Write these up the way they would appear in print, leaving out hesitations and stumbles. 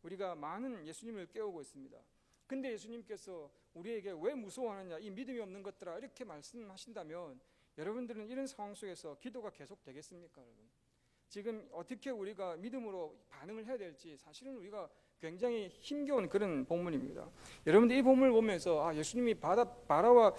우리가 많은 예수님을 깨우고 있습니다. 근데 예수님께서 우리에게 왜 무서워하느냐, 이 믿음이 없는 것들아, 이렇게 말씀하신다면 여러분들은 이런 상황 속에서 기도가 계속 되겠습니까? 여러분, 지금 어떻게 우리가 믿음으로 반응을 해야 될지 사실은 우리가 굉장히 힘겨운 그런 본문입니다. 여러분들 이 본문을 보면서 예수님이 바다와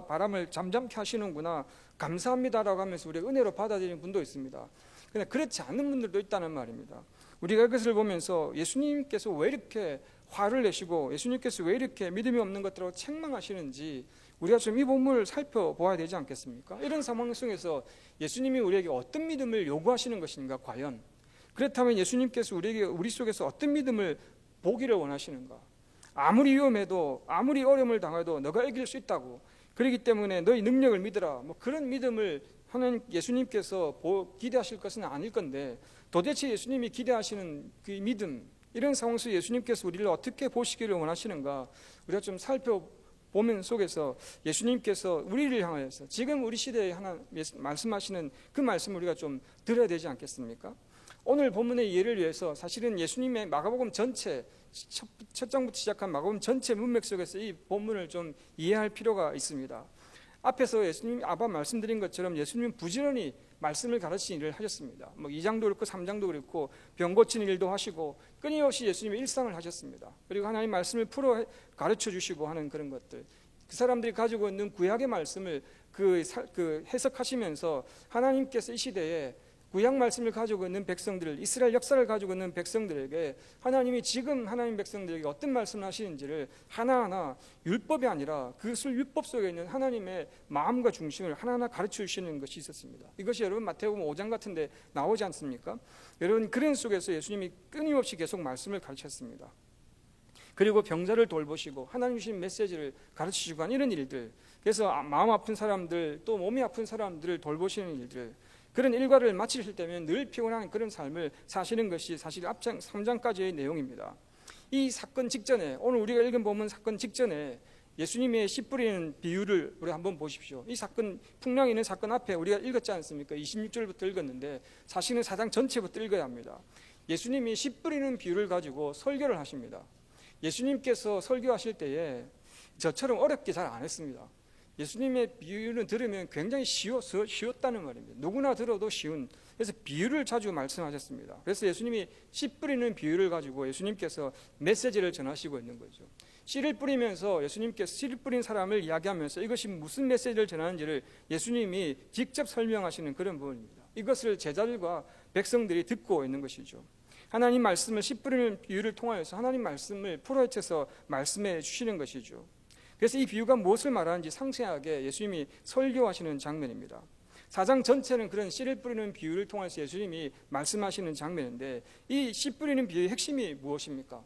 바람을 잠잠케 하시는구나, 감사합니다라고 하면서 우리가 은혜로 받아들이는 분도 있습니다. 그런데 그렇지 않은 분들도 있다는 말입니다. 우리가 이것을 보면서 예수님께서 왜 이렇게 화를 내시고 예수님께서 왜 이렇게 믿음이 없는 것들하고 책망하시는지 우리가 좀 이 본문을 살펴보아야 되지 않겠습니까? 이런 상황 속에서 예수님이 우리에게 어떤 믿음을 요구하시는 것인가, 과연 그렇다면 예수님께서 우리 속에서 어떤 믿음을 보기를 원하시는가? 아무리 위험해도, 아무리 어려움을 당해도 너가 이길 수 있다고, 그렇기 때문에 너희 능력을 믿으라, 그런 믿음을 하는 예수님께서 기대하실 것은 아닐 건데, 도대체 예수님이 기대하시는 그 믿음, 이런 상황 속에 예수님께서 우리를 어떻게 보시기를 원하시는가, 우리가 좀 살펴보면 속에서 예수님께서 우리를 향하여서 지금 우리 시대에 하나 말씀하시는 그 말씀을 우리가 좀 들어야 되지 않겠습니까? 오늘 본문의 이해를 위해서 사실은 예수님의 마가복음 전체, 첫 장부터 시작한 마가복음 전체 문맥 속에서 이 본문을 좀 이해할 필요가 있습니다. 앞에서 예수님이 아까 말씀드린 것처럼 예수님은 부지런히 말씀을 가르치는 일을 하셨습니다. 2장도 그렇고 3장도 그렇고 병 고치는 일도 하시고 끊임없이 예수님의 일상을 하셨습니다. 그리고 하나님 말씀을 풀어 가르쳐 주시고 하는 그런 것들, 그 사람들이 가지고 있는 구약의 말씀을 해석하시면서 하나님께서 이 시대에 구약 말씀을 가지고 있는 백성들, 이스라엘 역사를 가지고 있는 백성들에게 하나님이 지금 하나님 백성들에게 어떤 말씀을 하시는지를 하나하나 율법이 아니라 그것을 율법 속에 있는 하나님의 마음과 중심을 하나하나 가르쳐 주시는 것이 있었습니다. 이것이 여러분 마태복음 5장 같은 데 나오지 않습니까? 여러분, 그런 속에서 예수님이 끊임없이 계속 말씀을 가르쳤습니다. 그리고 병자를 돌보시고 하나님 주신 메시지를 가르치시고 하는 이런 일들, 그래서 마음 아픈 사람들, 또 몸이 아픈 사람들을 돌보시는 일들, 그런 일과를 마치실 때면 늘 피곤한 그런 삶을 사시는 것이 사실 앞장 3장까지의 내용입니다. 이 사건 직전에, 오늘 우리가 읽은 본문 사건 직전에 예수님의 씨 뿌리는 비유를 우리 한번 보십시오. 이 사건, 풍랑이 있는 사건 앞에 우리가 읽었지 않습니까? 26절부터 읽었는데 사실은 4장 전체부터 읽어야 합니다. 예수님이 씨 뿌리는 비유를 가지고 설교를 하십니다. 예수님께서 설교하실 때에 저처럼 어렵게 잘 안 했습니다. 예수님의 비유는 들으면 굉장히 쉬웠다는 말입니다. 누구나 들어도 쉬운, 그래서 비유를 자주 말씀하셨습니다. 그래서 예수님이 씨 뿌리는 비유를 가지고 예수님께서 메시지를 전하시고 있는 거죠. 씨를 뿌리면서 예수님께서 씨를 뿌린 사람을 이야기하면서 이것이 무슨 메시지를 전하는지를 예수님이 직접 설명하시는 그런 부분입니다. 이것을 제자들과 백성들이 듣고 있는 것이죠. 하나님 말씀을 씨 뿌리는 비유를 통하여서 하나님 말씀을 풀어헤쳐서 말씀해 주시는 것이죠. 그래서 이 비유가 무엇을 말하는지 상세하게 예수님이 설교하시는 장면입니다. 4장 전체는 그런 씨를 뿌리는 비유를 통해서 예수님이 말씀하시는 장면인데, 이 씨 뿌리는 비유의 핵심이 무엇입니까?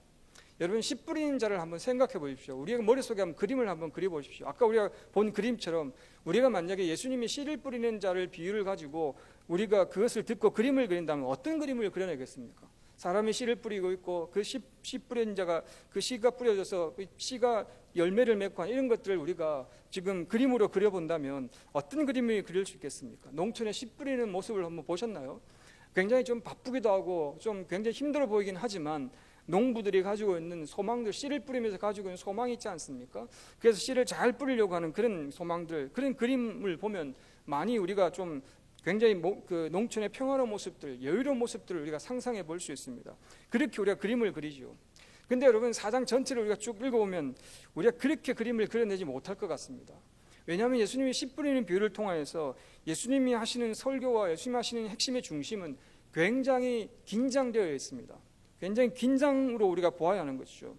여러분, 씨 뿌리는 자를 한번 생각해 보십시오. 우리가 머릿속에 한번 그림을 한번 그려보십시오. 아까 우리가 본 그림처럼 우리가 만약에 예수님이 씨를 뿌리는 자를 비유를 가지고 우리가 그것을 듣고 그림을 그린다면 어떤 그림을 그려내겠습니까? 사람이 씨를 뿌리고 있고 그 씨 뿌린 자가 그 씨가 뿌려져서 씨가 열매를 맺고 이런 것들을 우리가 지금 그림으로 그려본다면 어떤 그림을 그릴 수 있겠습니까? 농촌에 씨 뿌리는 모습을 한번 보셨나요? 굉장히 좀 바쁘기도 하고 좀 굉장히 힘들어 보이긴 하지만 농부들이 가지고 있는 소망들, 씨를 뿌리면서 가지고 있는 소망이 있지 않습니까? 그래서 씨를 잘 뿌리려고 하는 그런 소망들, 그런 그림을 보면 많이 우리가 좀 굉장히 그 농촌의 평화로운 모습들, 여유로운 모습들을 우리가 상상해 볼 수 있습니다. 그렇게 우리가 그림을 그리죠. 근데 여러분, 4장 전체를 우리가 쭉 읽어보면 우리가 그렇게 그림을 그려내지 못할 것 같습니다. 왜냐하면 예수님이 씨 뿌리는 비유를 통하여서 예수님이 하시는 설교와 예수님이 하시는 핵심의 중심은 굉장히 긴장되어 있습니다. 굉장히 긴장으로 우리가 보아야 하는 것이죠.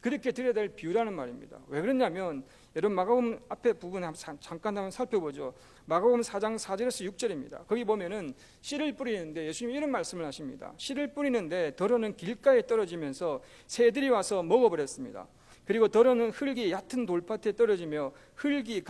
그렇게 드려야 될 비유라는 말입니다. 왜 그러냐면 여러분, 마가복음 앞에 부분 잠깐 한번 살펴보죠. 마가복음 4장 4절에서 6절입니다. 거기 보면은 씨를 뿌리는데 예수님이 이런 말씀을 하십니다. 씨를 뿌리는데 덜어는 길가에 떨어지면서 새들이 와서 먹어버렸습니다. 그리고 덜어는 흙이 얕은 돌밭에 떨어지며 흙이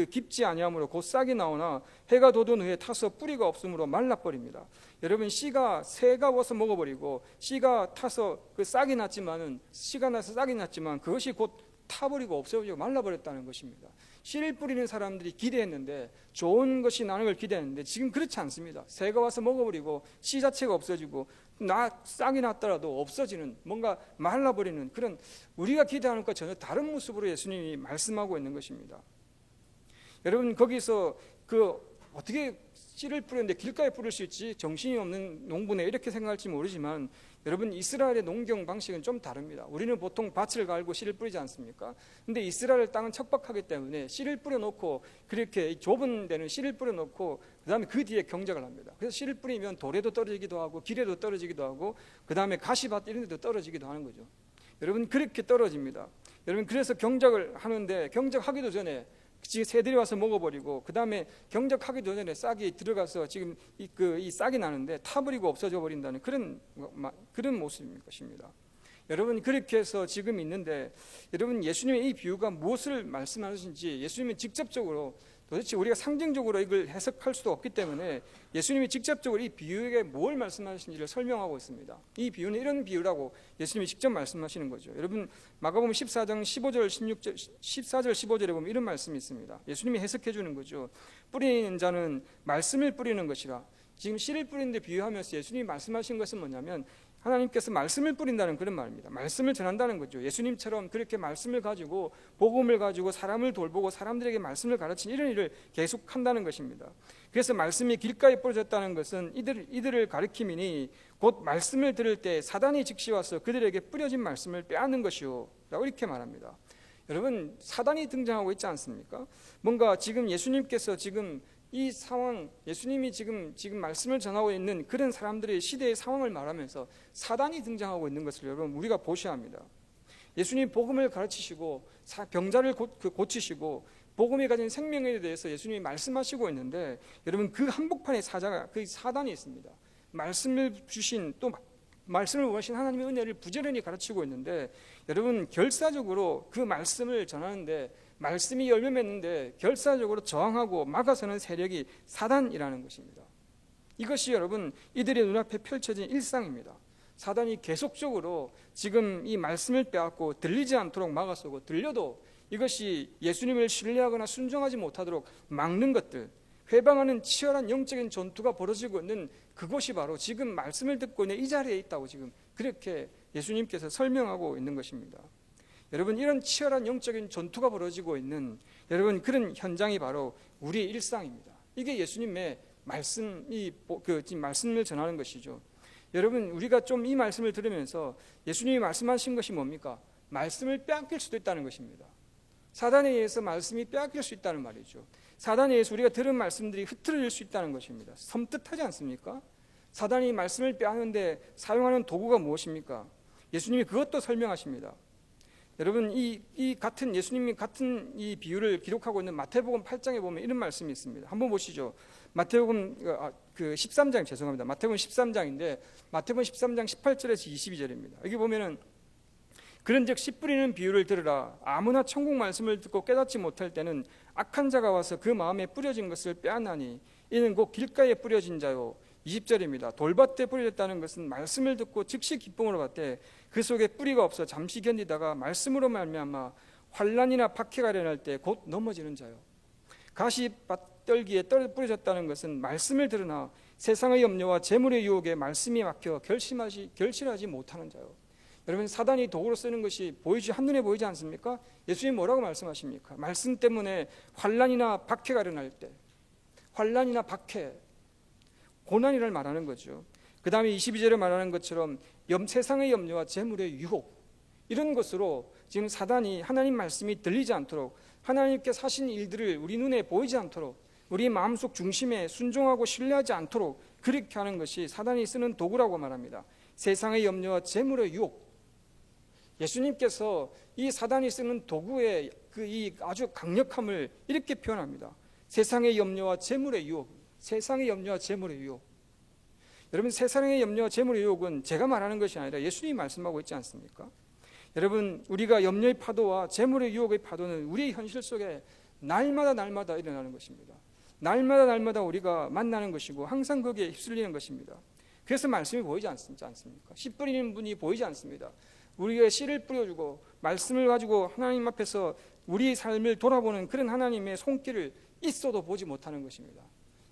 깊지 아니하므로 곧 싹이 나오나 해가 돋은 후에 타서 뿌리가 없으므로 말라버립니다. 여러분, 새가 와서 먹어버리고 씨가 타서 그 싹이 났지만은, 씨가 나서 싹이 났지만 그것이 곧 타버리고 없어지고 말라버렸다는 것입니다. 씨를 뿌리는 사람들이 기대했는데, 좋은 것이 나는 걸 기대했는데 지금 그렇지 않습니다. 새가 와서 먹어버리고 씨 자체가 없어지고 싹이 났더라도 없어지는, 뭔가 말라버리는 그런, 우리가 기대하는 것과 전혀 다른 모습으로 예수님이 말씀하고 있는 것입니다. 여러분, 거기서 어떻게 씨를 뿌렸는데 길가에 뿌릴 수 있지? 정신이 없는 농부네, 이렇게 생각할지 모르지만, 여러분, 이스라엘의 농경 방식은 좀 다릅니다. 우리는 보통 밭을 갈고 씨를 뿌리지 않습니까? 근데 이스라엘 땅은 척박하기 때문에 씨를 뿌려놓고, 그렇게 좁은 데는 씨를 뿌려놓고 그 다음에 그 뒤에 경작을 합니다. 그래서 씨를 뿌리면 돌에도 떨어지기도 하고 길에도 떨어지기도 하고 그 다음에 가시밭 이런 데도 떨어지기도 하는 거죠. 여러분, 그렇게 떨어집니다. 여러분, 그래서 경작을 하는데, 경작하기도 전에 새들이 와서 먹어버리고, 그 다음에 경작하기도 전에 싹이 들어가서 지금 이 싹이 나는데 타버리고 없어져 버린다는 그런 모습인 것입니다. 여러분, 그렇게 해서 지금 있는데, 여러분, 예수님의 이 비유가 무엇을 말씀하시는지 예수님은 직접적으로, 도대체 우리가 상징적으로 이걸 해석할 수도 없기 때문에 예수님이 직접적으로 이 비유에게 뭘 말씀하시는지를 설명하고 있습니다. 이 비유는 이런 비유라고 예수님이 직접 말씀하시는 거죠. 여러분, 마가복음 14장 14절 15절에 보면 이런 말씀이 있습니다. 예수님이 해석해 주는 거죠. 뿌리는 자는 말씀을 뿌리는 것이라. 지금 씨를 뿌리는데 비유하면서 예수님이 말씀하신 것은 뭐냐면, 하나님께서 말씀을 뿌린다는 그런 말입니다. 말씀을 전한다는 거죠. 예수님처럼 그렇게 말씀을 가지고, 복음을 가지고 사람을 돌보고 사람들에게 말씀을 가르치는 이런 일을 계속한다는 것입니다. 그래서 말씀이 길가에 뿌려졌다는 것은 이들을 가리킴이니, 곧 말씀을 들을 때 사단이 즉시 와서 그들에게 뿌려진 말씀을 빼앗는 것이요 라고 이렇게 말합니다. 여러분, 사단이 등장하고 있지 않습니까? 뭔가 지금 예수님께서 지금 이 상황, 예수님이 지금 말씀을 전하고 있는 그런 사람들의 시대의 상황을 말하면서 사단이 등장하고 있는 것을 여러분, 우리가 보셔야 합니다. 예수님 복음을 가르치시고 병자를 고치시고 복음이 가진 생명에 대해서 예수님이 말씀하시고 있는데, 여러분, 그 한복판에 그 사단이 있습니다. 말씀을 주신, 또 말씀을 원하신 하나님의 은혜를 부지런히 가르치고 있는데, 여러분, 결사적으로 그 말씀을 전하는데, 말씀이 열매 맺는데 결사적으로 저항하고 막아서는 세력이 사단이라는 것입니다. 이것이 여러분, 이들의 눈앞에 펼쳐진 일상입니다. 사단이 계속적으로 지금 이 말씀을 빼앗고 들리지 않도록 막아서고, 들려도 이것이 예수님을 신뢰하거나 순종하지 못하도록 막는 것들, 회방하는 치열한 영적인 전투가 벌어지고 있는 그곳이 바로 지금 말씀을 듣고 있는 이 자리에 있다고 지금 그렇게 예수님께서 설명하고 있는 것입니다. 여러분, 이런 치열한 영적인 전투가 벌어지고 있는, 여러분, 그런 현장이 바로 우리의 일상입니다. 이게 예수님의 지금 말씀을 전하는 것이죠. 여러분, 우리가 좀 이 말씀을 들으면서 예수님이 말씀하신 것이 뭡니까? 말씀을 빼앗길 수도 있다는 것입니다. 사단에 의해서 말씀이 빼앗길 수 있다는 말이죠. 사단에 의해서 우리가 들은 말씀들이 흐트러질 수 있다는 것입니다. 섬뜩하지 않습니까? 사단이 말씀을 빼앗는데 사용하는 도구가 무엇입니까? 예수님이 그것도 설명하십니다. 여러분, 예수님이 같은 이 비유를 기록하고 있는 마태복음 8장에 보면 이런 말씀이 있습니다. 한번 보시죠. 마태복음 13장, 죄송합니다. 마태복음 13장인데 마태복음 13장 18절에서 22절입니다. 여기 보면은, 그런즉 씨 뿌리는 비유를 들으라. 아무나 천국 말씀을 듣고 깨닫지 못할 때는 악한 자가 와서 그 마음에 뿌려진 것을 빼앗나니, 이는 곧 길가에 뿌려진 자요. 20절입니다. 돌밭에 뿌려졌다는 것은 말씀을 듣고 즉시 기쁨으로 받되 그 속에 뿌리가 없어 잠시 견디다가 말씀으로 말미암아 환난이나 박해가 일어날 때 곧 넘어지는 자요. 가시밭떨기에 뿌려졌다는 것은 말씀을 들으나 세상의 염려와 재물의 유혹에 말씀이 막혀 결실하지 못하는 자요. 여러분, 사단이 도구로 쓰는 것이 한눈에 보이지 않습니까? 예수님 뭐라고 말씀하십니까? 말씀 때문에 환난이나 박해가 일어날 때, 환난이나 박해, 고난이를 말하는 거죠. 그 다음에 22절에 말하는 것처럼 세상의 염려와 재물의 유혹, 이런 것으로 지금 사단이 하나님 말씀이 들리지 않도록, 하나님께서 하신 일들을 우리 눈에 보이지 않도록, 우리 마음속 중심에 순종하고 신뢰하지 않도록 그렇게 하는 것이 사단이 쓰는 도구라고 말합니다. 세상의 염려와 재물의 유혹. 예수님께서 이 사단이 쓰는 도구의 이 아주 강력함을 이렇게 표현합니다. 세상의 염려와 재물의 유혹. 세상의 염려와 재물의 유혹. 여러분, 세상의 염려와 재물의 유혹은 제가 말하는 것이 아니라 예수님이 말씀하고 있지 않습니까? 여러분, 우리가 염려의 파도와 재물의 유혹의 파도는 우리의 현실 속에 날마다 일어나는 것입니다. 날마다 우리가 만나는 것이고 항상 거기에 휩쓸리는 것입니다. 그래서 말씀이 보이지 않습니까? 씨 뿌리는 분이 보이지 않습니다. 우리에게 씨를 뿌려주고 말씀을 가지고 하나님 앞에서 우리 삶을 돌아보는 그런 하나님의 손길을 있어도 보지 못하는 것입니다.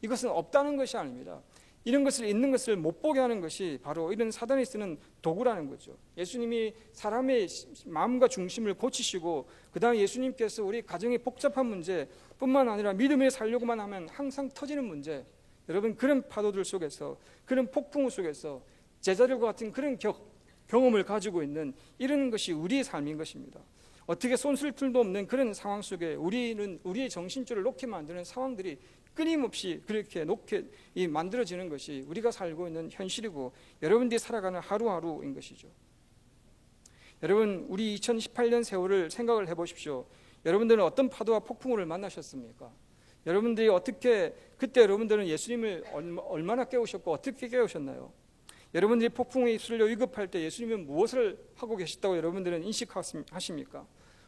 이것은 없다는 것이 아닙니다. 이런 것을 있는 것을 못 보게 하는 것이 바로 이런 사단이 쓰는 도구라는 거죠. 예수님이 사람의 마음과 중심을 고치시고 그 다음에 예수님께서 우리 가정의 복잡한 문제뿐만 아니라 믿음을 살려고만 하면 항상 터지는 문제, 여러분 그런 파도들 속에서 그런 폭풍 속에서 제자들과 같은 그런 경험을 가지고 있는 이런 것이 우리의 삶인 것입니다. 어떻게 손쓸 틈도 없는 그런 상황 속에 우리는 우리의 정신줄을 놓게 만드는 상황들이 끊임없이 그렇게 놓게 만들어지는 것이 우리가 살고 있는 현실이고 여러분들이 살아가는 하루하루인 것이죠. 여러분 우리 2018년 세월을 생각을 해보십시오. 여러분들은 어떤 파도와 폭풍우를 만나셨습니까? 여러분들이 어떻게 그때 여러분들은 예수님을 얼마나 깨우셨고 어떻게 깨우셨나요? 여러분들이 폭풍에 휩쓸려 위급할 때 예수님은 무엇을 하고 계셨다고 여러분들은 인식하십니까?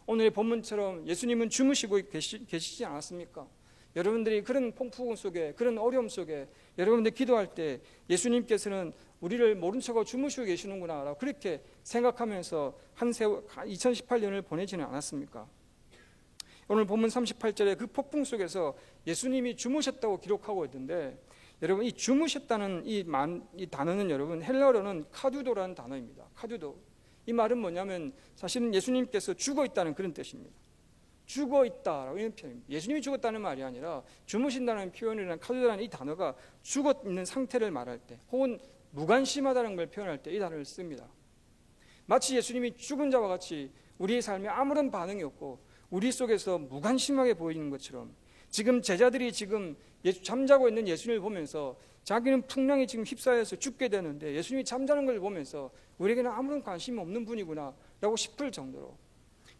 오늘의 본문처럼 예수님은 주무시고 계시지 않았습니까? 여러분들이 그런 폭풍 속에 그런 어려움 속에 여러분들이 기도할 때 예수님께서는 우리를 모른 척하고 주무시고 계시는구나 라고 그렇게 생각하면서 2018년을 보내지는 않았습니까? 오늘 본문 38절에 그 폭풍 속에서 예수님이 주무셨다고 기록하고 있는데 여러분 이 주무셨다는 이 단어는 여러분 헬라어로는 카두도라는 단어입니다. 카두도. 이 말은 뭐냐면 사실은 예수님께서 죽어 있다는 그런 뜻입니다. 죽어 있다라고 이런 표현입니다. 예수님이 죽었다는 말이 아니라 주무신다는 표현이라는 카두도라는 이 단어가 죽어 있는 상태를 말할 때 혹은 무관심하다는 걸 표현할 때 이 단어를 씁니다. 마치 예수님이 죽은 자와 같이 우리의 삶에 아무런 반응이 없고 우리 속에서 무관심하게 보이는 것처럼 지금 제자들이 지금 잠자고 있는 예수님을 보면서 자기는 풍랑에 지금 휩싸여서 죽게 되는데 예수님이 잠자는 걸 보면서 우리에게는 아무런 관심이 없는 분이구나 라고 싶을 정도로.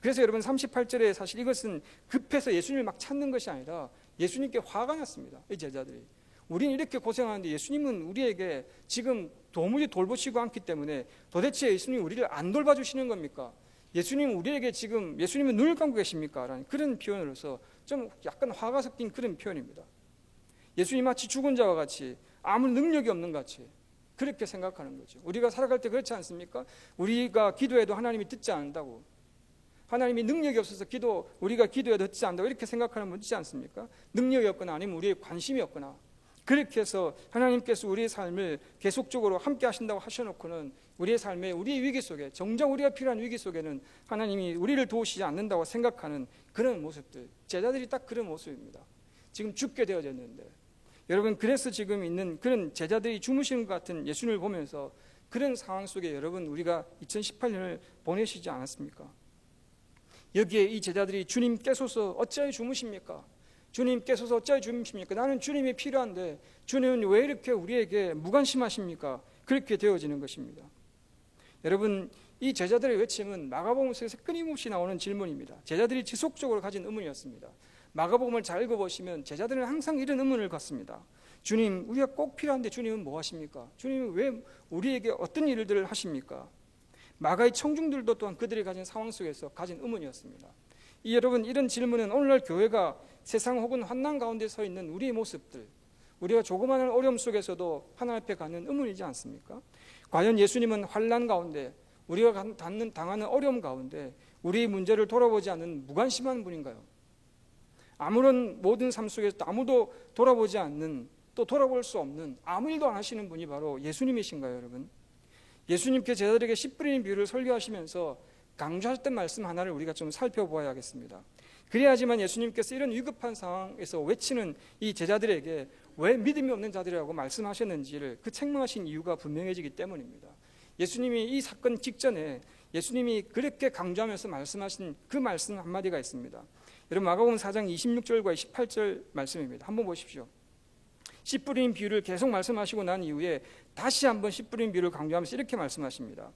그래서 여러분 38절에 사실 이것은 급해서 예수님을 막 찾는 것이 아니라 예수님께 화가 났습니다. 이 제자들이 우리는 이렇게 고생하는데 예수님은 우리에게 지금 도무지 돌보시고 않기 때문에 도대체 예수님이 우리를 안 돌봐주시는 겁니까? 예수님 우리에게 지금 예수님은 눈을 감고 계십니까? 라는 그런 표현으로서 좀 약간 화가 섞인 그런 표현입니다. 예수님 마치 죽은 자와 같이 아무 능력이 없는 것 같이 그렇게 생각하는 거죠. 우리가 살아갈 때 그렇지 않습니까? 우리가 기도해도 하나님이 듣지 않는다고, 하나님이 능력이 없어서 우리가 기도해도 듣지 않는다고 이렇게 생각하는 분 있지 않습니까? 능력이 없거나 아니면 우리의 관심이 없거나 그렇게 해서 하나님께서 우리의 삶을 계속적으로 함께 하신다고 하셔놓고는 우리의 삶에 우리의 위기 속에 정작 우리가 필요한 위기 속에는 하나님이 우리를 도우시지 않는다고 생각하는 그런 모습들, 제자들이 딱 그런 모습입니다. 지금 죽게 되어졌는데 여러분 그래서 지금 있는 그런 제자들이 주무시는 것 같은 예수님을 보면서 그런 상황 속에 여러분 우리가 2018년을 보내시지 않았습니까? 여기에 이 제자들이 주님 깨소서 어찌하여 주무십니까? 주님 깨소서 어찌하여 주무십니까? 나는 주님이 필요한데 주님은 왜 이렇게 우리에게 무관심하십니까? 그렇게 되어지는 것입니다. 여러분 이 제자들의 외침은 마가복음에서 끊임없이 나오는 질문입니다. 제자들이 지속적으로 가진 의문이었습니다. 마가복음을 잘 읽어보시면 제자들은 항상 이런 의문을 갖습니다. 주님 우리가 꼭 필요한데 주님은 뭐 하십니까? 주님은 왜 우리에게 어떤 일들을 하십니까? 마가의 청중들도 또한 그들이 가진 상황 속에서 가진 의문이었습니다. 여러분 이런 질문은 오늘날 교회가 세상 혹은 환난 가운데 서 있는 우리의 모습들, 우리가 조그마한 어려움 속에서도 하나님 앞에 가는 의문이지 않습니까? 과연 예수님은 환난 가운데 우리가 당하는 어려움 가운데 우리의 문제를 돌아보지 않는 무관심한 분인가요? 아무런 모든 삶 속에서 아무도 돌아보지 않는, 또 돌아볼 수 없는, 아무 일도 안 하시는 분이 바로 예수님이신가요, 여러분? 예수님께 제자들에게 씨 뿌리는 비유를 설교하시면서 강조하셨던 말씀 하나를 우리가 좀 살펴보아야겠습니다. 그래야지만 예수님께서 이런 위급한 상황에서 외치는 이 제자들에게 왜 믿음이 없는 자들이라고 말씀하셨는지를 그 책망하신 이유가 분명해지기 때문입니다. 예수님이 이 사건 직전에 예수님이 그렇게 강조하면서 말씀하신 그 말씀 한마디가 있습니다. 여러분 마가복음 4장 26절과 28절 말씀입니다. 한번 보십시오. 씨 뿌리는 비유를 계속 말씀하시고 난 이후에 다시 한번 씨 뿌리는 비유를 강조하면서 이렇게 말씀하십니다.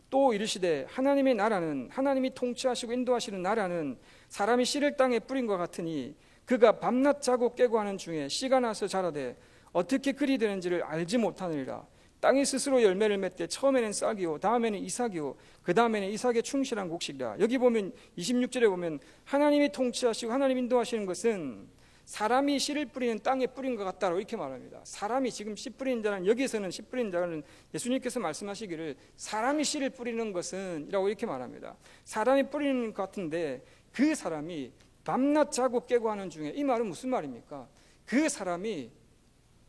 또 이르시되 하나님의 나라는, 하나님이 통치하시고 인도하시는 나라는 사람이 씨를 땅에 뿌린 것 같으니 그가 밤낮 자고 깨고 하는 중에 씨가 나서 자라되 어떻게 그리 되는지를 알지 못하느니라. 땅이 스스로 열매를 맺되 처음에는 싹이요 다음에는 이삭이요 그 다음에는 이삭의 충실한 곡식이라. 여기 보면 26절에 보면 하나님이 통치하시고 하나님 인도하시는 것은 사람이 씨를 뿌리는 땅에 뿌린 것 같다고 이렇게 말합니다. 사람이 지금 씨 뿌리는 자는, 여기서는 씨 뿌리는 자는 예수님께서 말씀하시기를 사람이 씨를 뿌리는 것은 이라고 이렇게 말합니다. 사람이 뿌리는 것 같은데 그 사람이 밤낮 자고 깨고 하는 중에, 이 말은 무슨 말입니까? 그 사람이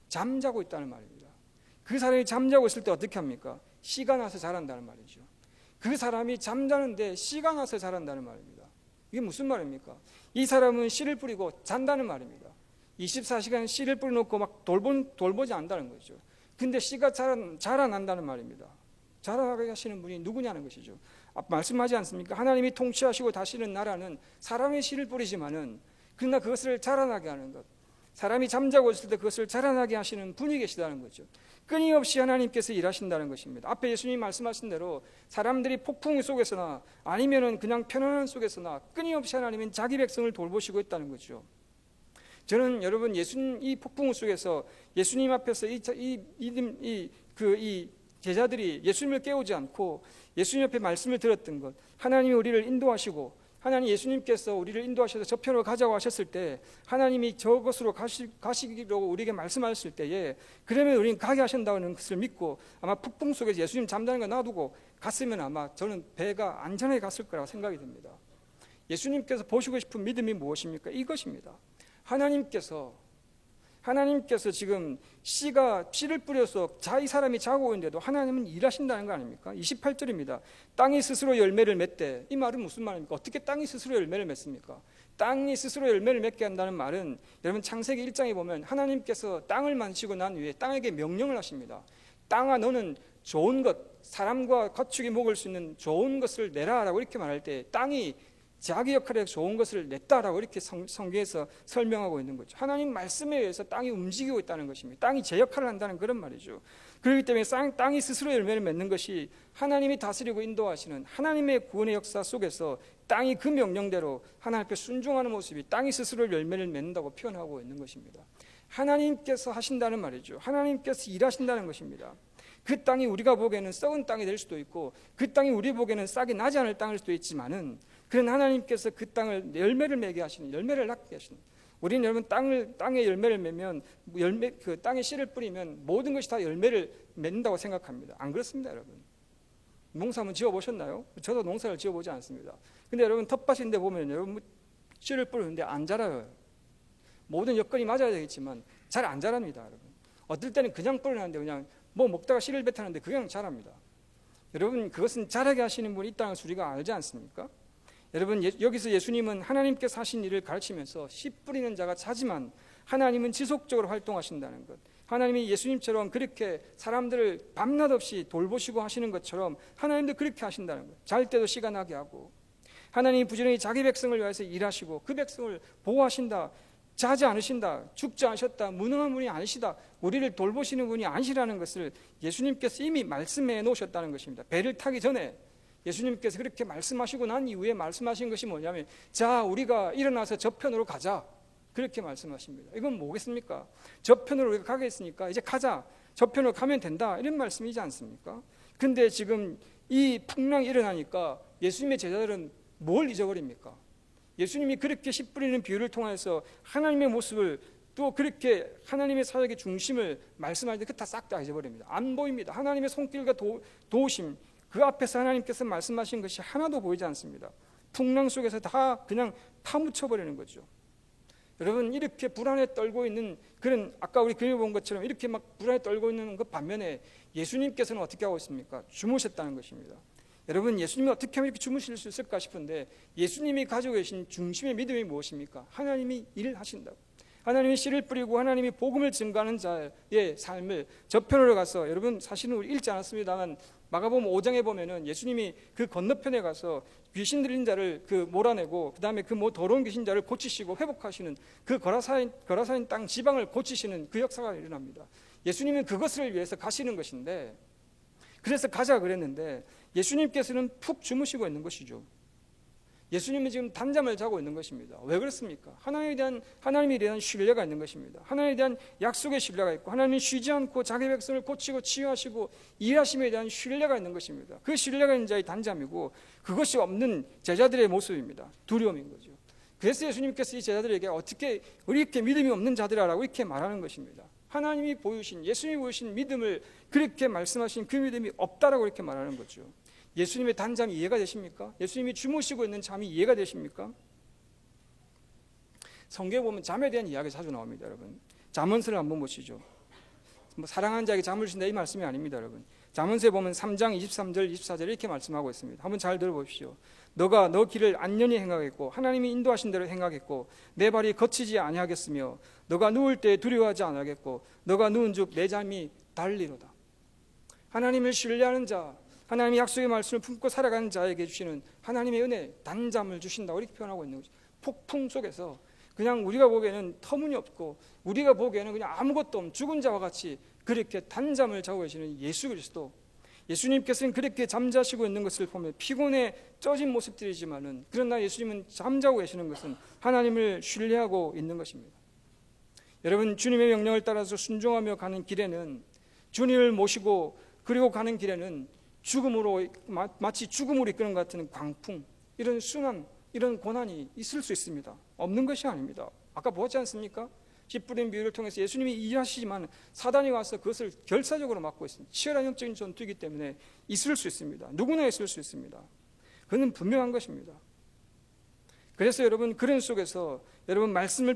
잠자고 있다는 말입니다. 그 사람이 잠자고 있을 때 어떻게 합니까? 씨가 나서 자란다는 말이죠. 그 사람이 잠자는데 씨가 나서 자란다는 말입니다. 이게 무슨 말입니까? 이 사람은 씨를 뿌리고 잔다는 말입니다. 24시간 씨를 뿌려놓고 막 돌보지 않는다는 거죠. 근데 씨가 자라난다는 말입니다. 자라나게 하시는 분이 누구냐는 것이죠. 말씀하지 않습니까? 하나님이 통치하시고 다스리는 나라는 사람의 씨를 뿌리지만은 그러나 그것을 자라나게 하는 것, 사람이 잠자고 있을 때 그것을 자라나게 하시는 분이 계시다는 거죠. 끊임없이 하나님께서 일하신다는 것입니다. 앞에 예수님이 말씀하신 대로 사람들이 폭풍 속에서나 아니면은 그냥 편안한 속에서나 끊임없이 하나님은 자기 백성을 돌보시고 있다는 거죠. 저는 여러분 이 폭풍 속에서 예수님 앞에서 이 제자들이 예수님을 깨우지 않고 예수님 앞에 말씀을 들었던 것, 하나님이 우리를 인도하시고 하나님 예수님께서 우리를 인도하셔서 저편으로 가자고 하셨을 때 하나님이 저것으로 가시기로 우리에게 말씀하셨을 때에 그러면 우리는 가게 하신다는 것을 믿고 아마 폭풍 속에서 예수님 잠자는 거 놔두고 갔으면 아마 저는 배가 안전하게 갔을 거라고 생각이 듭니다. 예수님께서 보시고 싶은 믿음이 무엇입니까? 이것입니다. 하나님께서 지금 씨를 뿌려서 이 사람이 자고 있는데도 하나님은 일하신다는 거 아닙니까? 28절입니다. 땅이 스스로 열매를 맺되, 이 말은 무슨 말입니까? 어떻게 땅이 스스로 열매를 맺습니까? 땅이 스스로 열매를 맺게 한다는 말은 여러분 창세기 1장에 보면 하나님께서 땅을 만지고 난 후에 땅에게 명령을 하십니다. 땅아 너는 좋은 것, 사람과 가축이 먹을 수 있는 좋은 것을 내라라고 이렇게 말할 때 땅이 자기 역할에 좋은 것을 냈다라고 이렇게 성경에서 설명하고 있는 거죠. 하나님 말씀에 의해서 땅이 움직이고 있다는 것입니다. 땅이 제 역할을 한다는 그런 말이죠. 그렇기 때문에 땅이 스스로 열매를 맺는 것이 하나님이 다스리고 인도하시는 하나님의 구원의 역사 속에서 땅이 그 명령대로 하나님 앞에 순종하는 모습이 땅이 스스로 열매를 맺는다고 표현하고 있는 것입니다. 하나님께서 하신다는 말이죠. 하나님께서 일하신다는 것입니다. 그 땅이 우리가 보기에는 썩은 땅이 될 수도 있고 그 땅이 우리 보기에는 싹이 나지 않을 땅일 수도 있지만은 그런 하나님께서 그 땅을 열매를 맺게 하시는, 열매를 낳게 하시는, 우리는 여러분 땅에 열매를 맺으면 그 땅에 씨를 뿌리면 모든 것이 다 열매를 맺는다고 생각합니다. 안 그렇습니다, 여러분. 농사 한번 지어보셨나요? 저도 농사를 지어보지 않습니다. 근데 여러분 텃밭인데 보면 여러분 씨를 뿌리는데 안 자라요. 모든 여건이 맞아야 되겠지만 잘 안 자랍니다, 여러분. 어떨 때는 그냥 뿌려놨는데 그냥 뭐 먹다가 씨를 뱉었는데 그냥 자랍니다. 여러분 그것은 자라게 하시는 분이 있다는 것을 우리가 알지 않습니까? 여러분 여기서 예수님은 하나님께서 하신 일을 가르치면서 씨 뿌리는 자가 자지만 하나님은 지속적으로 활동하신다는 것, 하나님이 예수님처럼 그렇게 사람들을 밤낮 없이 돌보시고 하시는 것처럼 하나님도 그렇게 하신다는 것, 잘 때도 씨가 나게 하고 하나님이 부지런히 자기 백성을 위해서 일하시고 그 백성을 보호하신다, 자지 않으신다, 죽지 않으셨다, 무능한 분이 아니시다, 우리를 돌보시는 분이 아니시라는 것을 예수님께서 이미 말씀해 놓으셨다는 것입니다. 배를 타기 전에 예수님께서 그렇게 말씀하시고 난 이후에 말씀하신 것이 뭐냐면 자 우리가 일어나서 저편으로 가자, 그렇게 말씀하십니다. 이건 뭐겠습니까? 저편으로 우리가 가겠으니까 이제 가자, 저편으로 가면 된다, 이런 말씀이지 않습니까? 근데 지금 이 풍랑이 일어나니까 예수님의 제자들은 뭘 잊어버립니까? 예수님이 그렇게 씨 뿌리는 비유를 통해서 하나님의 모습을 또 그렇게 하나님의 사역의 중심을 말씀할 때 그 다 싹 다 잊어버립니다. 안 보입니다. 하나님의 손길과 도우심, 그 앞에서 하나님께서 말씀하신 것이 하나도 보이지 않습니다. 풍랑 속에서 다 그냥 파묻혀버리는 거죠. 여러분 이렇게 불안에 떨고 있는 그런, 아까 우리 그림을 본 것처럼 이렇게 막 불안에 떨고 있는 것 반면에 예수님께서는 어떻게 하고 있습니까? 주무셨다는 것입니다. 여러분 예수님이 어떻게 하면 이렇게 주무실 수 있을까 싶은데 예수님이 가지고 계신 중심의 믿음이 무엇입니까? 하나님이 일을 하신다고, 하나님이 씨를 뿌리고 하나님이 복음을 증거하는 자의 삶을 저편으로 가서, 여러분 사실은 우리 읽지 않았습니다만 마가복음 5장에 보면은 예수님이 그 건너편에 가서 귀신 들린 자를 몰아내고 그 다음에 더러운 귀신 자를 고치시고 회복하시는 그 거라사인 땅 지방을 고치시는 그 역사가 일어납니다. 예수님은 그것을 위해서 가시는 것인데, 그래서 가자 그랬는데 예수님께서는 푹 주무시고 있는 것이죠. 예수님은 지금 단잠을 자고 있는 것입니다. 왜 그렇습니까? 하나님에 대한 신뢰가 있는 것입니다. 하나님에 대한 약속의 신뢰가 있고 하나님이 쉬지 않고 자기 백성을 고치고 치유하시고 일하심에 대한 신뢰가 있는 것입니다. 그 신뢰가 있는 자의 단잠이고 그것이 없는 제자들의 모습입니다. 두려움인 거죠. 그래서 예수님께서 이 제자들에게 어떻게 이렇게 믿음이 없는 자들아라고 이렇게 말하는 것입니다. 하나님이 보여주신, 예수님이 보여주신 믿음을 그렇게 말씀하신 그 믿음이 없다라고 이렇게 말하는 거죠. 예수님의 단잠이 이해가 되십니까? 예수님이 주무시고 있는 잠이 이해가 되십니까? 성경에 보면 잠에 대한 이야기가 자주 나옵니다, 여러분. 잠언서를 한번 보시죠. 사랑하는 자에게 잠을 주신다 이 말씀이 아닙니다, 여러분. 잠언서에 보면 3장 23절 24절 이렇게 말씀하고 있습니다. 한번 잘 들어보십시오. 너가 너 길을 안연히 행하겠고 하나님이 인도하신 대로 행하겠고 내 발이 거치지 아니하겠으며 너가 누울 때 두려워하지 아니하겠고 너가 누운즉 내 잠이 달리로다. 하나님을 신뢰하는 자, 하나님의 약속의 말씀을 품고 살아가는 자에게 주시는 하나님의 은혜, 단잠을 주신다고 이렇게 표현하고 있는 거죠. 폭풍 속에서 그냥 우리가 보기에는 터무니없고 우리가 보기에는 그냥 아무것도 없는 죽은 자와 같이 그렇게 단잠을 자고 계시는 예수 그리스도, 예수님께서는 그렇게 잠자시고 있는 것을 보면 피곤해 쪄진 모습들이지만은 그러나 예수님은 잠자고 계시는 것은 하나님을 신뢰하고 있는 것입니다. 여러분, 주님의 명령을 따라서 순종하며 가는 길에는, 주님을 모시고 그리고 가는 길에는 죽음으로, 마치 죽음으로 이끄는 것 같은 광풍, 이런 순환, 이런 고난이 있을 수 있습니다. 없는 것이 아닙니다. 아까 보았지 않습니까? 씨 뿌린 비유를 통해서 예수님이 일하시지만 사단이 와서 그것을 결사적으로 막고 있습니다. 치열한 영적인 전투이기 때문에 있을 수 있습니다. 누구나 있을 수 있습니다. 그건 분명한 것입니다. 그래서 여러분, 그런 속에서 여러분 말씀을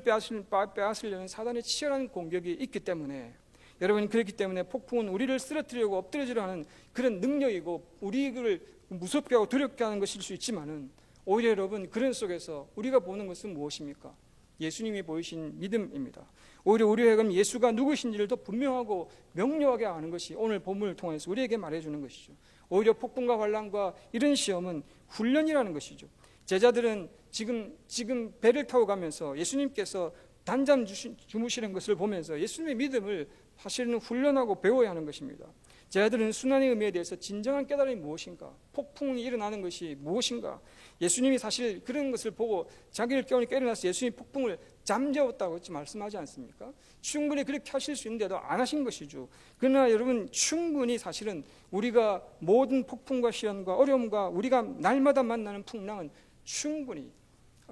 빼앗으려는 사단의 치열한 공격이 있기 때문에, 여러분 그렇기 때문에 폭풍은 우리를 쓰러뜨리려고 엎드려지려 하는 그런 능력이고 우리를 무섭게 하고 두렵게 하는 것일 수 있지만은, 오히려 여러분 그런 속에서 우리가 보는 것은 무엇입니까? 예수님이 보이신 믿음입니다. 오히려 우리 하여금 예수가 누구신지를 더 분명하고 명료하게 아는 것이 오늘 본문을 통해서 우리에게 말해주는 것이죠. 오히려 폭풍과 환난과 이런 시험은 훈련이라는 것이죠. 제자들은 지금 배를 타고 가면서 예수님께서 단잠 주무시는 것을 보면서 예수님의 믿음을 사실은 훈련하고 배워야 하는 것입니다. 제자들은 순환의 의미에 대해서 진정한 깨달음이 무엇인가, 폭풍이 일어나는 것이 무엇인가, 예수님이 사실 그런 것을 보고 자기를 깨우니까 일어나서 예수님이 폭풍을 잠재웠다고 말씀하지 않습니까? 충분히 그렇게 하실 수 있는데도 안 하신 것이죠. 그러나 여러분, 충분히 사실은 우리가 모든 폭풍과 시련과 어려움과 우리가 날마다 만나는 풍랑은 충분히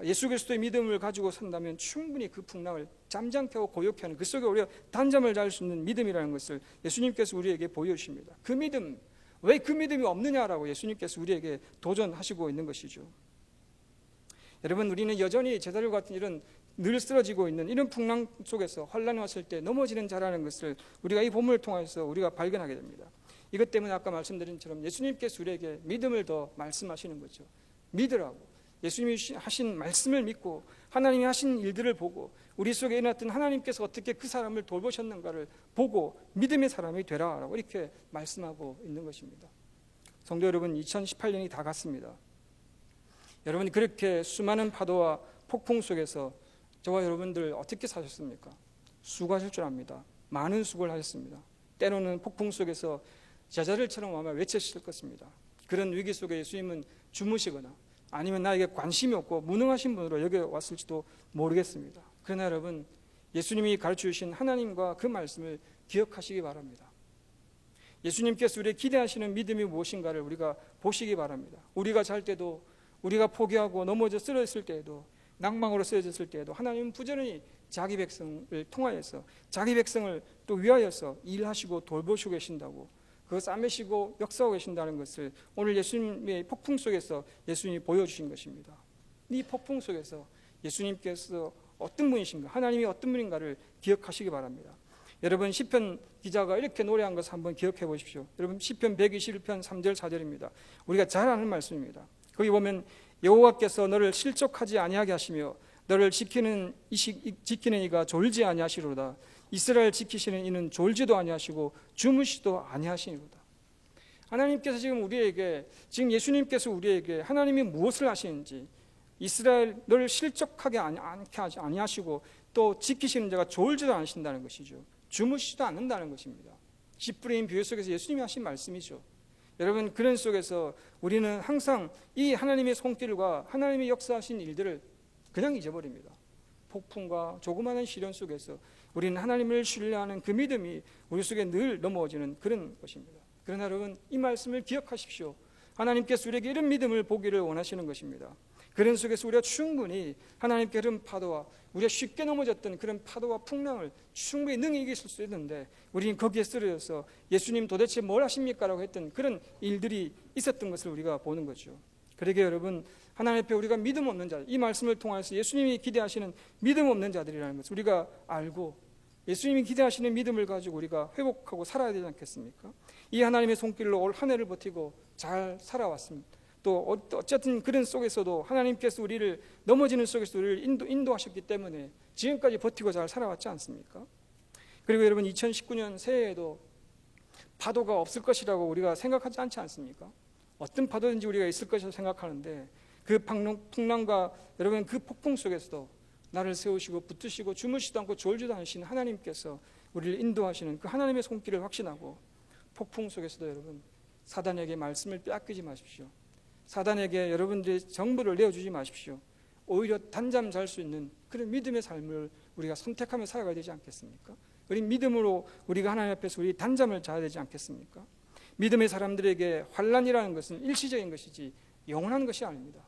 예수 그리스도의 믿음을 가지고 산다면 충분히 그 풍랑을 잠잠케 하고 고요케 하는, 그 속에 우리가 단잠을 잘 수 있는 믿음이라는 것을 예수님께서 우리에게 보여주십니다. 그 믿음, 왜 그 믿음이 없느냐라고 예수님께서 우리에게 도전하시고 있는 것이죠. 여러분, 우리는 여전히 제자들 같은 이런 늘 쓰러지고 있는 이런 풍랑 속에서 환난이 왔을 때 넘어지는 자라는 것을 우리가 이 본문을 통해서 우리가 발견하게 됩니다. 이것 때문에 아까 말씀드린 것처럼 예수님께서 우리에게 믿음을 더 말씀하시는 거죠. 믿으라고. 예수님이 하신 말씀을 믿고 하나님이 하신 일들을 보고 우리 속에 일어났던 하나님께서 어떻게 그 사람을 돌보셨는가를 보고 믿음의 사람이 되라라고 이렇게 말씀하고 있는 것입니다. 성도 여러분, 2018년이 다 갔습니다. 여러분이 그렇게 수많은 파도와 폭풍 속에서 저와 여러분들 어떻게 사셨습니까? 수고하실 줄 압니다. 많은 수고를 하셨습니다. 때로는 폭풍 속에서 제자들처럼 아마 외쳤을 것입니다. 그런 위기 속에 예수님은 주무시거나 아니면 나에게 관심이 없고 무능하신 분으로 여겨왔을지도 모르겠습니다. 그러나 여러분, 예수님이 가르쳐주신 하나님과 그 말씀을 기억하시기 바랍니다. 예수님께서 우리의 기대하시는 믿음이 무엇인가를 우리가 보시기 바랍니다. 우리가 잘 때도, 우리가 포기하고 넘어져 쓰러졌을 때에도, 낭망으로 쓰러졌을 때에도 하나님은 부지런히 자기 백성을 통하여서 자기 백성을 또 위하여서 일하시고 돌보시고 계신다고, 그거 싸매시고 역사하고 계신다는 것을 오늘 예수님의 폭풍 속에서 예수님이 보여주신 것입니다. 이 폭풍 속에서 예수님께서 어떤 분이신가, 하나님이 어떤 분인가를 기억하시기 바랍니다. 여러분, 시편 기자가 이렇게 노래한 것을 한번 기억해 보십시오. 여러분, 시편 121편 3절 4절입니다. 우리가 잘 아는 말씀입니다. 거기 보면 여호와께서 너를 실족하지 아니하게 하시며 너를 지키는 이가 졸지 아니하시로다. 이스라엘 지키시는 이는 졸지도 아니하시고 주무시도 아니하시니로다. 하나님께서 지금 예수님께서 우리에게 하나님이 무엇을 하시는지, 이스라엘 너를 실족하게 않게 하지 아니하시고 또 지키시는 자가 졸지도 않으신다는 것이죠. 주무시지도 않는다는 것입니다. 씨 뿌린 비유 속에서 예수님이 하신 말씀이죠. 여러분, 그런 속에서 우리는 항상 이 하나님의 손길과 하나님의 역사하신 일들을 그냥 잊어버립니다. 폭풍과 조그마한 시련 속에서 우리는 하나님을 신뢰하는 그 믿음이 우리 속에 늘 넘어지는 그런 것입니다. 그러나 여러분, 이 말씀을 기억하십시오. 하나님께서 우리에게 이런 믿음을 보기를 원하시는 것입니다. 그런 속에서 우리가 충분히 하나님께 그런 파도와 우리가 쉽게 넘어졌던 그런 파도와 풍랑을 충분히 능히 이길 수 있는데 우리는 거기에 쓰러져서 예수님 도대체 뭘 하십니까? 라고 했던 그런 일들이 있었던 것을 우리가 보는 거죠. 그러게 여러분, 하나님 앞에 우리가 믿음 없는 자들, 이 말씀을 통해서 예수님이 기대하시는 믿음 없는 자들이라는 것을 우리가 알고 예수님이 기대하시는 믿음을 가지고 우리가 회복하고 살아야 되지 않겠습니까? 이 하나님의 손길로 올 한 해를 버티고 잘 살아왔습니다. 또 어쨌든 그런 속에서도 하나님께서 우리를 넘어지는 속에서 우리를 인도하셨기 때문에 지금까지 버티고 잘 살아왔지 않습니까? 그리고 여러분, 2019년 새해에도 파도가 없을 것이라고 우리가 생각하지 않지 않습니까? 어떤 파도든지 우리가 있을 것이라고 생각하는데 그 풍랑과 여러분 그 폭풍 속에서도 나를 세우시고 붙드시고 주무시도 않고 졸지도 않으신 하나님께서 우리를 인도하시는 그 하나님의 손길을 확신하고 폭풍 속에서도 여러분 사단에게 말씀을 빼앗기지 마십시오. 사단에게 여러분들의 정보를 내어주지 마십시오. 오히려 단잠 잘 수 있는 그런 믿음의 삶을 우리가 선택하며 살아가야 되지 않겠습니까? 우리 믿음으로 우리가 하나님 앞에서 우리 단잠을 자야 되지 않겠습니까? 믿음의 사람들에게 환난이라는 것은 일시적인 것이지 영원한 것이 아닙니다.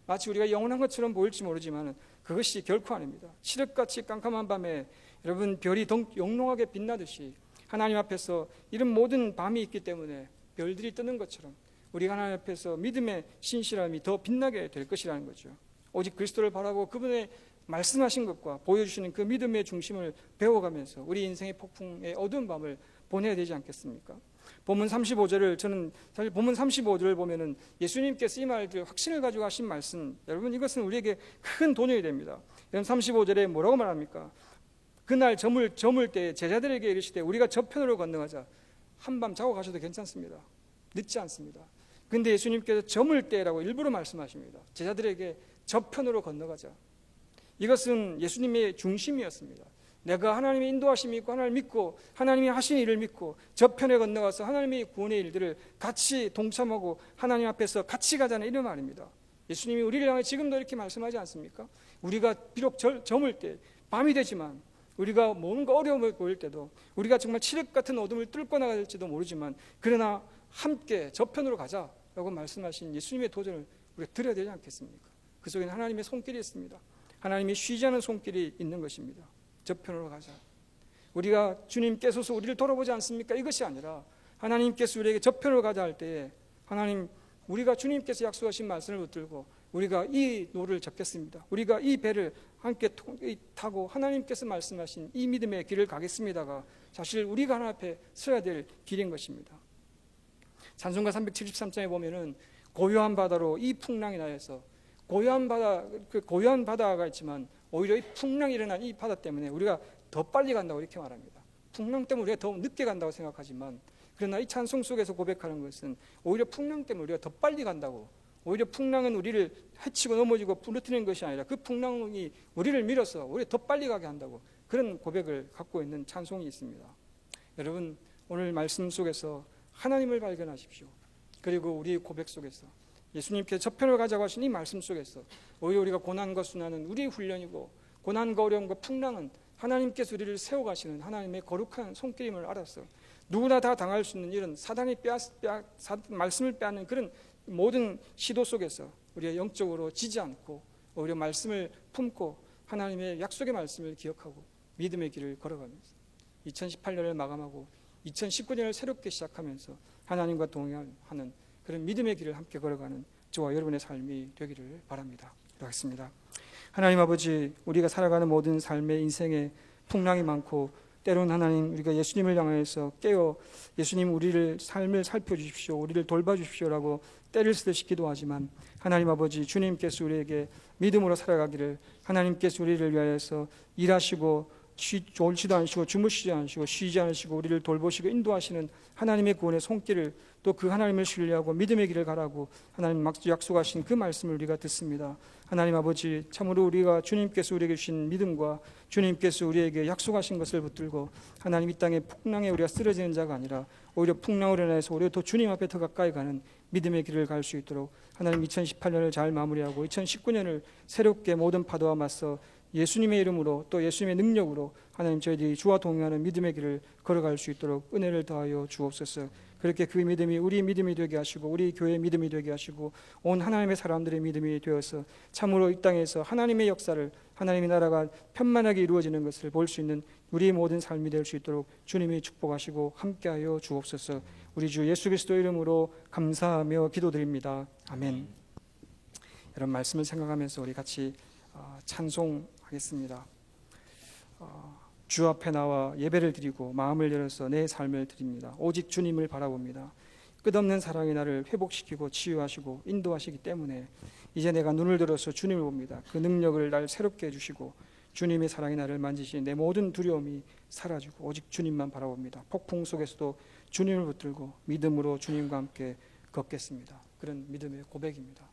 마치 우리가 영원한 것처럼 보일지 모르지만 그것이 결코 아닙니다. 칠흑같이 깜깜한 밤에 여러분 별이 영롱하게 빛나듯이 하나님 앞에서 이런 모든 밤이 있기 때문에 별들이 뜨는 것처럼 우리가 하나님 앞에서 믿음의 신실함이 더 빛나게 될 것이라는 거죠. 오직 그리스도를 바라고 그분의 말씀하신 것과 보여주시는 그 믿음의 중심을 배워가면서 우리 인생의 폭풍의 어두운 밤을 보내야 되지 않겠습니까? 본문 35절을 저는 사실 본문 35절을 보면은 예수님께서 이 말들 확신을 가지고 하신 말씀, 여러분 이것은 우리에게 큰 도전이 됩니다. 여러분 35절에 뭐라고 말합니까? 그날 저물 때 제자들에게 이르시되 우리가 저편으로 건너가자. 한밤 자고 가셔도 괜찮습니다. 늦지 않습니다. 근데 예수님께서 저물 때라고 일부러 말씀하십니다. 제자들에게 저편으로 건너가자. 이것은 예수님의 중심이었습니다. 내가 하나님의 인도하심이 있고 하나님을 믿고 하나님이 하신 일을 믿고 저편에 건너가서 하나님의 구원의 일들을 같이 동참하고 하나님 앞에서 같이 가자는 이런 말입니다. 예수님이 우리를 향해 지금도 이렇게 말씀하지 않습니까? 우리가 비록 저물 때 밤이 되지만 우리가 뭔가 어려움을 보일 때도 우리가 정말 칠흑 같은 어둠을 뚫고 나갈지도 모르지만 그러나 함께 저편으로 가자라고 말씀하신 예수님의 도전을 우리가 드려야 되지 않겠습니까? 그 속에는 하나님의 손길이 있습니다. 하나님이 쉬지 않은 손길이 있는 것입니다. 저편으로 가자. 우리가 주님께서 우리를 돌아보지 않습니까? 이것이 아니라 하나님께서 우리에게 저편으로 가자 할 때에 하나님, 우리가 주님께서 약속하신 말씀을 붙들고 우리가 이 노를 잡겠습니다. 우리가 이 배를 함께 타고 하나님께서 말씀하신 이 믿음의 길을 가겠습니다가 사실 우리가 하나님 앞에 서야 될 길인 것입니다. 찬송가 373장에 보면은 고요한 바다로 이 풍랑이 나해서 고요한 바다가 있지만 오히려 이 풍랑이 일어난 이 바다 때문에 우리가 더 빨리 간다고 이렇게 말합니다. 풍랑 때문에 우리가 더 늦게 간다고 생각하지만 그러나 이 찬송 속에서 고백하는 것은 오히려 풍랑 때문에 우리가 더 빨리 간다고, 오히려 풍랑은 우리를 해치고 넘어지고 부러뜨리는 것이 아니라 그 풍랑이 우리를 밀어서 우리가 더 빨리 가게 한다고, 그런 고백을 갖고 있는 찬송이 있습니다. 여러분, 오늘 말씀 속에서 하나님을 발견하십시오. 그리고 우리의 고백 속에서 예수님께서 저편을 가자고 하신 이 말씀 속에서 오히려 우리가 고난과 순환은 우리의 훈련이고 고난과 어려움과 풍랑은 하나님께서 우리를 세워가시는 하나님의 거룩한 손길임을 알아서 누구나 다 당할 수 있는 이런 사단이 말씀을 빼앗는 그런 모든 시도 속에서 우리가 영적으로 지지 않고 오히려 말씀을 품고 하나님의 약속의 말씀을 기억하고 믿음의 길을 걸어가면서 2018년을 마감하고 2019년을 새롭게 시작하면서 하나님과 동행하는 그런 믿음의 길을 함께 걸어가는 저와 여러분의 삶이 되기를 바랍니다. 기도하겠습니다. 하나님 아버지, 우리가 살아가는 모든 삶의 인생에 풍랑이 많고 때로는 하나님 우리가 예수님을 향해서 깨어 예수님 우리를 삶을 살펴주십시오, 우리를 돌봐주십시오라고 때를 쓰듯이 기도하지만 하나님 아버지, 주님께서 우리에게 믿음으로 살아가기를, 하나님께서 우리를 위하여서 일하시고 졸지도 않으시고 주무시지 않으시고 쉬지 않으시고 우리를 돌보시고 인도하시는 하나님의 구원의 손길을, 또 그 하나님을 신뢰하고 믿음의 길을 가라고 하나님 약속하신 그 말씀을 우리가 듣습니다. 하나님 아버지, 참으로 우리가 주님께서 우리에게 주신 믿음과 주님께서 우리에게 약속하신 것을 붙들고 하나님 이 땅의 풍랑에 우리가 쓰러지는 자가 아니라 오히려 풍랑으로 인해서 오히려 더 주님 앞에 더 가까이 가는 믿음의 길을 갈 수 있도록 하나님 2018년을 잘 마무리하고 2019년을 새롭게 모든 파도와 맞서 예수님의 이름으로 또 예수님의 능력으로 하나님 저희들이 주와 동행하는 믿음의 길을 걸어갈 수 있도록 은혜를 더하여 주옵소서. 그렇게 그 믿음이 우리 믿음이 되게 하시고 우리 교회의 믿음이 되게 하시고 온 하나님의 사람들의 믿음이 되어서 참으로 이 땅에서 하나님의 역사를, 하나님의 나라가 편만하게 이루어지는 것을 볼 수 있는 우리 모든 삶이 될 수 있도록 주님이 축복하시고 함께하여 주옵소서. 우리 주 예수 그리스도 이름으로 감사하며 기도드립니다. 아멘. 여러분, 말씀을 생각하면서 우리 같이 찬송하겠습니다. 주 앞에 나와 예배를 드리고 마음을 열어서 내 삶을 드립니다. 오직 주님을 바라봅니다. 끝없는 사랑이 나를 회복시키고 치유하시고 인도하시기 때문에 이제 내가 눈을 들어서 주님을 봅니다. 그 능력을 날 새롭게 해주시고 주님의 사랑이 나를 만지시니 내 모든 두려움이 사라지고 오직 주님만 바라봅니다. 폭풍 속에서도 주님을 붙들고 믿음으로 주님과 함께 걷겠습니다. 그런 믿음의 고백입니다.